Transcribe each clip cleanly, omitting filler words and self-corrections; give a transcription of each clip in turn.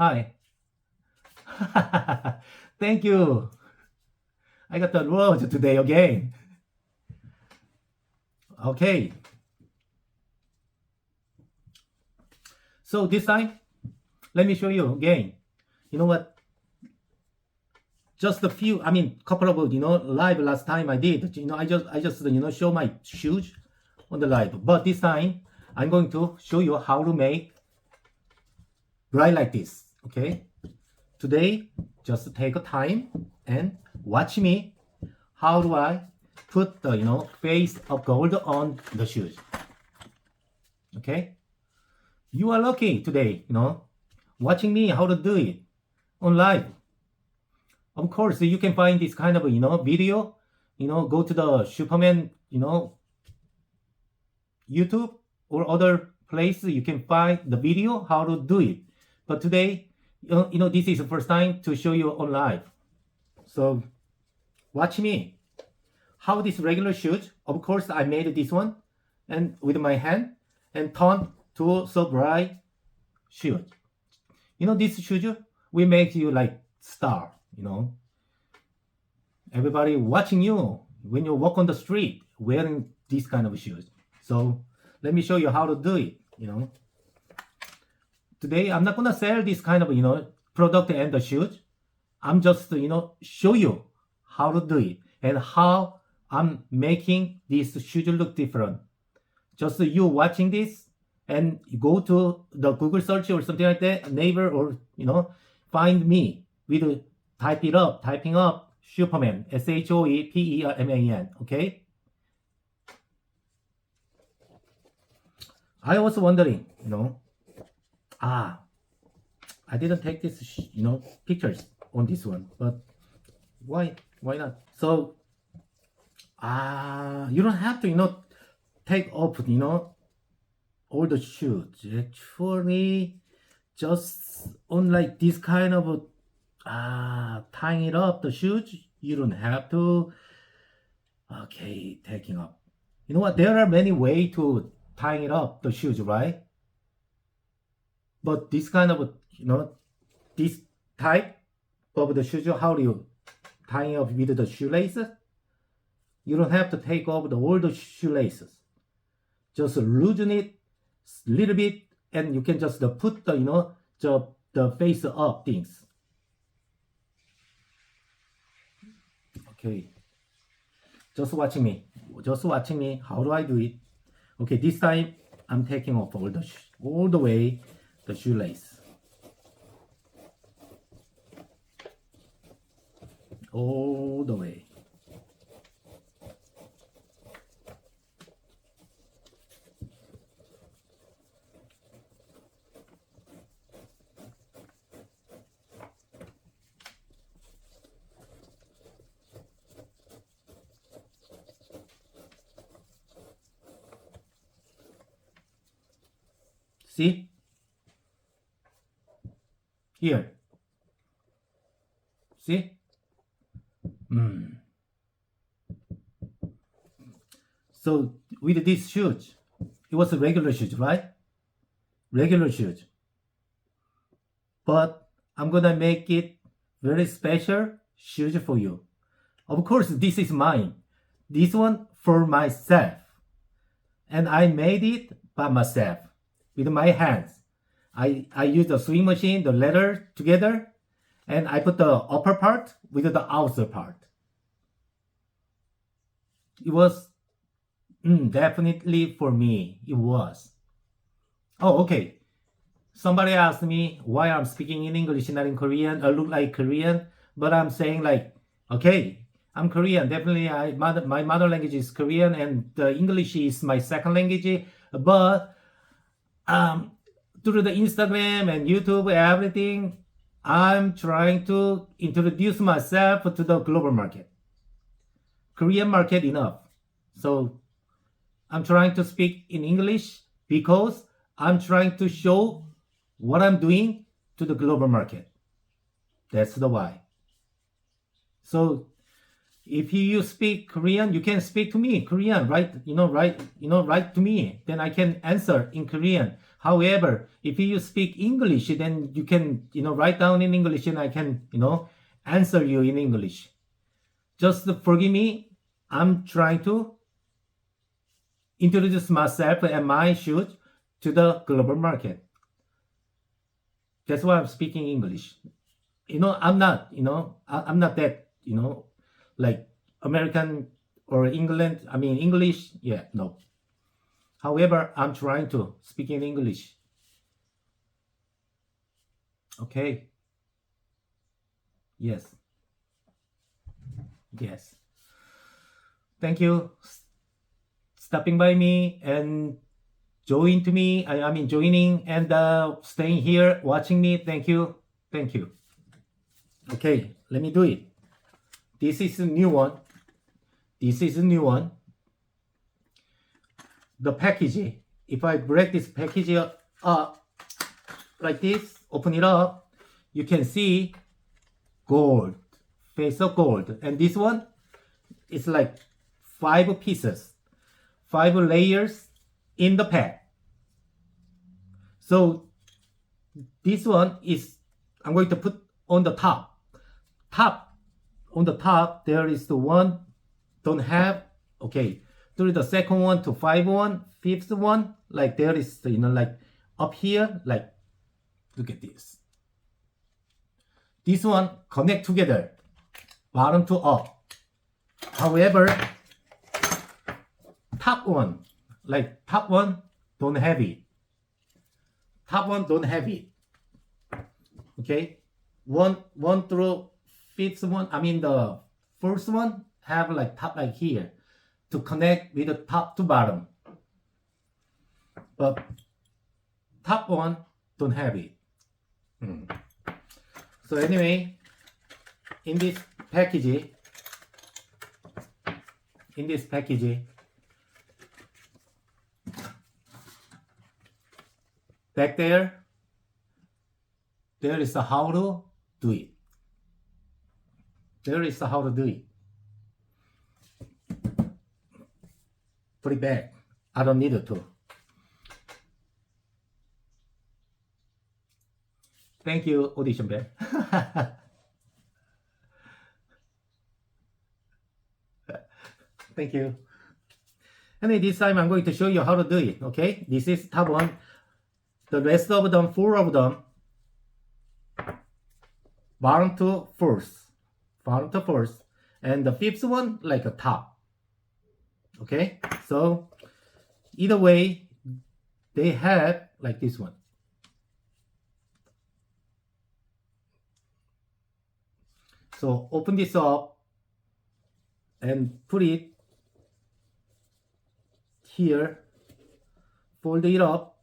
Hi. Thank you. I got the reward today again. Okay. So this time, let me show you again. You know what? Just a few, couple of, live last time I did. I just, show my shoes on the live. But this time, I'm going to show you how to make bright like this. Okay. Today, just take a time and watch me. How do I put the, face of gold on the shoes? Okay. You are lucky today, watching me how to do it on live. Of course, you can find this kind of, video, go to the Shoeperman, YouTube or other place you can find the video how to do it. But today, this is the first time to show you on live. So watch me. How this regular shoes, of course, I made this one and with my hand and turn to so bright shoes. This shoes will make you like star, Everybody watching you when you walk on the street wearing this kind of shoes. So let me show you how to do it, Today, I'm not gonna sell this kind of, product and the shoes. I'm just, show you how to do it and how I'm making these shoes look different. Just you watching this and you go to the Google search or something like that, neighbor or, find me with typing up Shoeperman, Shoeperman, okay? I was wondering, I didn't take this, pictures on this one, but why not? So, you don't have to, take off, all the shoes. Actually, just on like this kind of, tying it up, the shoes, you don't have to, okay, taking up. You know what? There are many ways to tying it up, the shoes, right? But this kind of, this type of the shoes, how do you tying up with the shoelaces? You don't have to take off all the shoelaces. Just loosen it a little bit, and you can just put the, the face up things. Okay. Just watching me. How do I do it? Okay, this time I'm taking off all the way the shoelace. All the way. See? Here. See? So with these shoes, it was a regular shoes, right? Regular shoes. But I'm gonna make it very special shoes for you. Of course, this is mine. This one for myself. And I made it by myself with my hands. I used the sewing machine, the leather together, and I put the upper part with the outer part. It was definitely for me. It was. Oh, okay. Somebody asked me why I'm speaking in English, not in Korean. I look like Korean, but I'm saying like, okay, I'm Korean. Definitely, my mother language is Korean, and the English is my second language. But through the Instagram and YouTube, everything, I'm trying to introduce myself to the global market. Korean market enough. So I'm trying to speak in English because I'm trying to show what I'm doing to the global market. That's the why. So if you speak Korean, you can speak to me Korean, right? Write to me. Then I can answer in Korean. However, if you speak English, then you can, write down in English and I can, answer you in English. Just forgive me. I'm trying to introduce myself and my shoes to the global market. That's why I'm speaking English. I'm not, I'm not that, like American or English. Yeah, no. However, I'm trying to speak in English. Okay. Yes. Yes. Thank you stopping by me and joining and staying here, watching me. Thank you. Thank you. Okay, let me do it. This is a new one. This is a new one. The package. If I break this package up like this, open it up, you can see gold, Faceup gold. And this one is like 5 pieces, 5 layers in the pack. So this one is, I'm going to put on the top. On the top, there is the one, don't have, okay. Through the second one to 5 one, 5th one, like there is, like up here, like, look at this. This one connect together, bottom to up. However, top one don't have it. Top one don't have it. Okay, one through 5th one, the first one have like top like here to connect with the top to bottom. But top one don't have it. So anyway, in this package, back there is a how to do it. There is a how to do it. Put it back. I don't need it to. Thank you, Audition Bell. Thank you. And this time I'm going to show you how to do it. Okay, this is top one. The rest of them, 4 of them, bottom to first, and the 5th one like a top. Okay, so either way, they have like this one. So open this up and put it here, fold it up,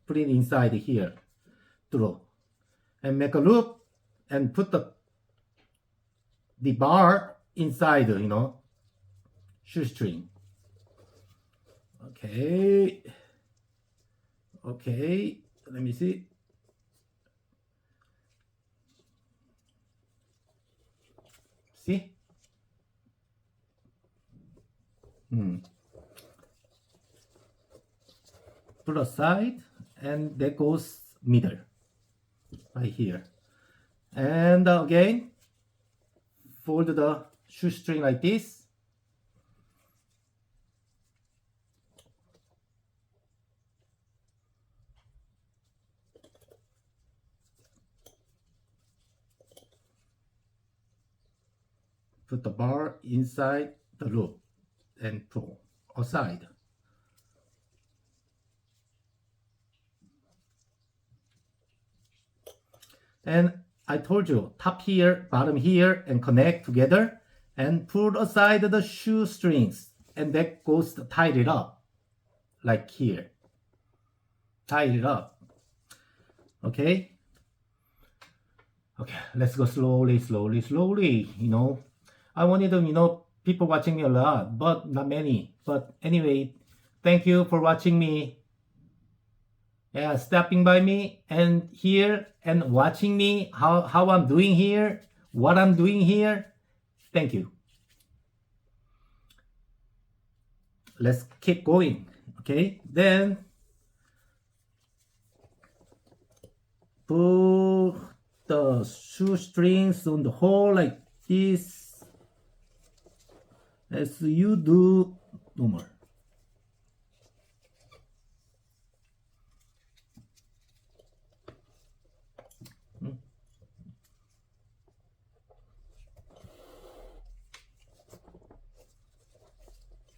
put it inside here, through, and make a loop and put the bar inside, shoestring. Okay, let me see. See? Put aside, and that goes middle, right here. And again, fold the shoestring like this. Put the bar inside the loop and pull aside. And I told you, top here, bottom here, and connect together, and pull aside the shoestrings, and that goes to tie it up, like here. Tie it up. Okay? Okay, let's go slowly. I wanted to, people watching me a lot, but not many. But anyway, thank you for watching me. Yeah, stopping by me and here and watching me, how I'm doing here, what I'm doing here. Thank you. Let's keep going. Okay, then put the shoestrings on the hole like this as you do normal.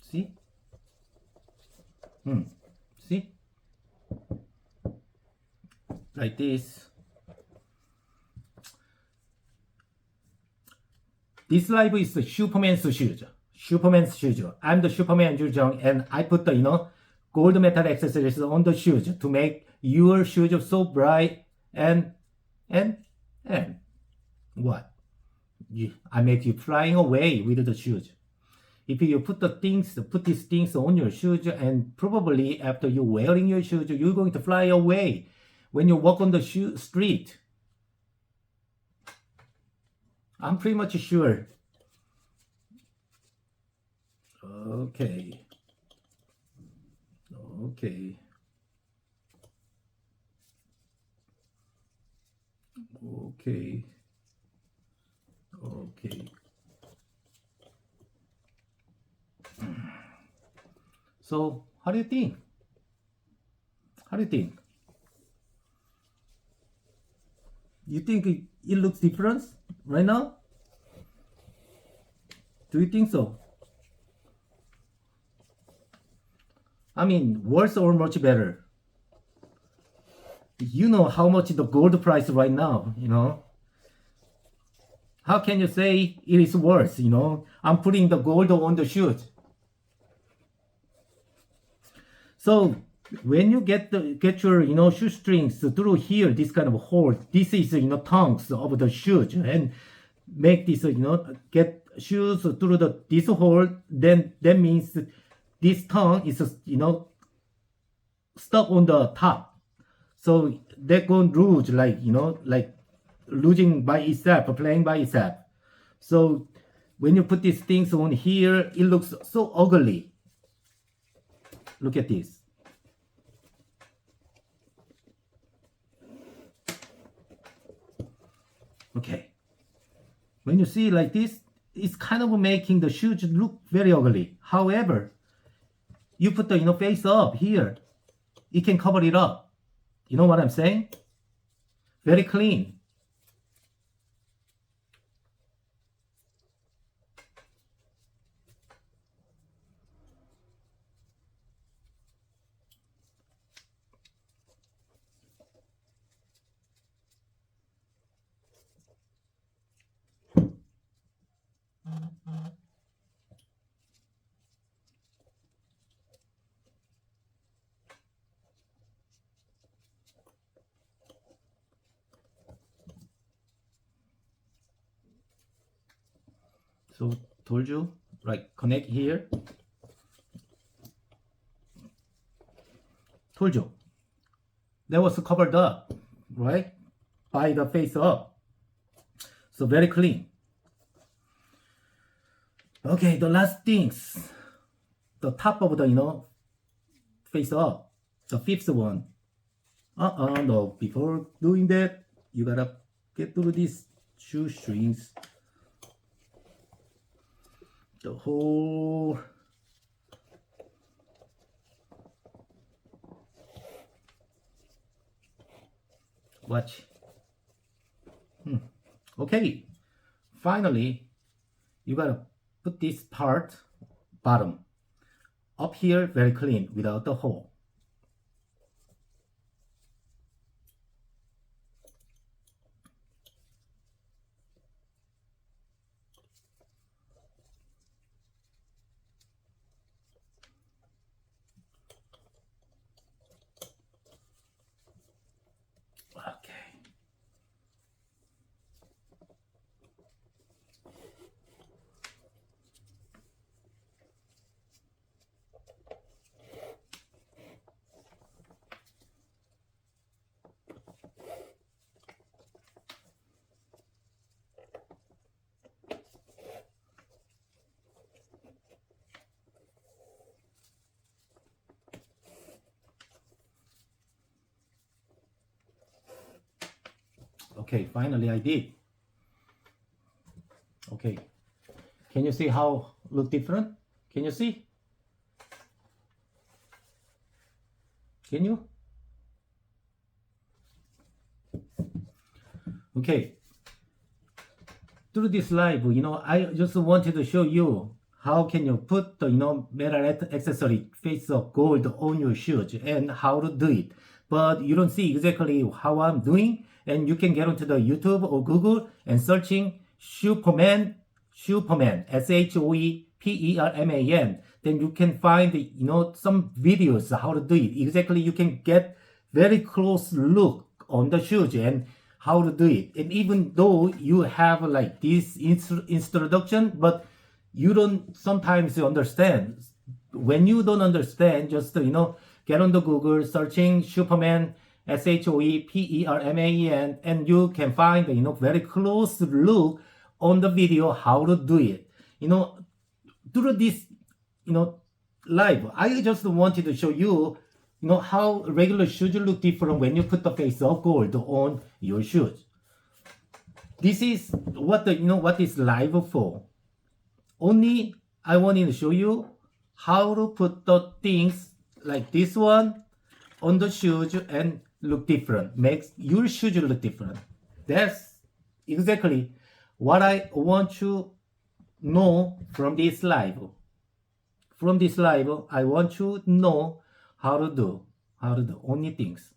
See? See? Like this. This live is the Shoeperman's shoes. Shoeperman's shoes. I'm the Shoeperman Jujong, and I put the gold metal accessories on the shoes to make your shoes so bright and what? I make you flying away with the shoes. If you put these things on your shoes, and probably after you wearing your shoes, you're going to fly away when you walk on the street. I'm pretty much sure. Okay. Okay. Okay. Okay. So, how do you think? How do you think? You think it looks different right now? Do you think so? I mean, worse or much better? You know how much the gold price right now, How can you say it is worse, I'm putting the gold on the shoes. So when you get your shoestrings through here, this kind of hole, this is tongues of the shoes, and make this get shoes through this hole, then that means this tongue is stuck on the top, so they're going to lose like losing by itself, playing by itself. So when you put these things on here, it looks so ugly. Look at this. Okay. When you see like this, it's kind of making the shoes look very ugly. However, you put the face up here, it can cover it up. You know what I'm saying? Very clean. So told you, like connect here. Told you. That was covered up, right? By the Faceup. So very clean. Okay, the last things. The top of the, Faceup. The fifth one. No. Before doing that, you gotta get through these shoestrings. The whole watch. Okay, finally you gotta put this part bottom up here very clean without the hole. Okay, finally I did. Okay, can you see how look different? Can you see? Can you? Okay. Through this live, I just wanted to show you how can you put the, metal accessory Faceup gold on your shoes and how to do it. But you don't see exactly how I'm doing, and you can get onto the YouTube or Google and searching Shoeperman, Shoeperman. Then you can find, some videos how to do it. Exactly, you can get very close look on the shoes and how to do it. And even though you have like this introduction, but you don't sometimes understand. When you don't understand, just get on the Google searching Shoeperman, Shoeperman, and you can find very close look on the video how to do it. Through this live, I just wanted to show you how regular shoes look different when you put the Faceup gold on your shoes. This is what what is live for. Only I wanted to show you how to put the things like this one on the shoes and look different. Makes your shoes look different. That's exactly what I want you know from this live. From this live, I want you to know how to do only things.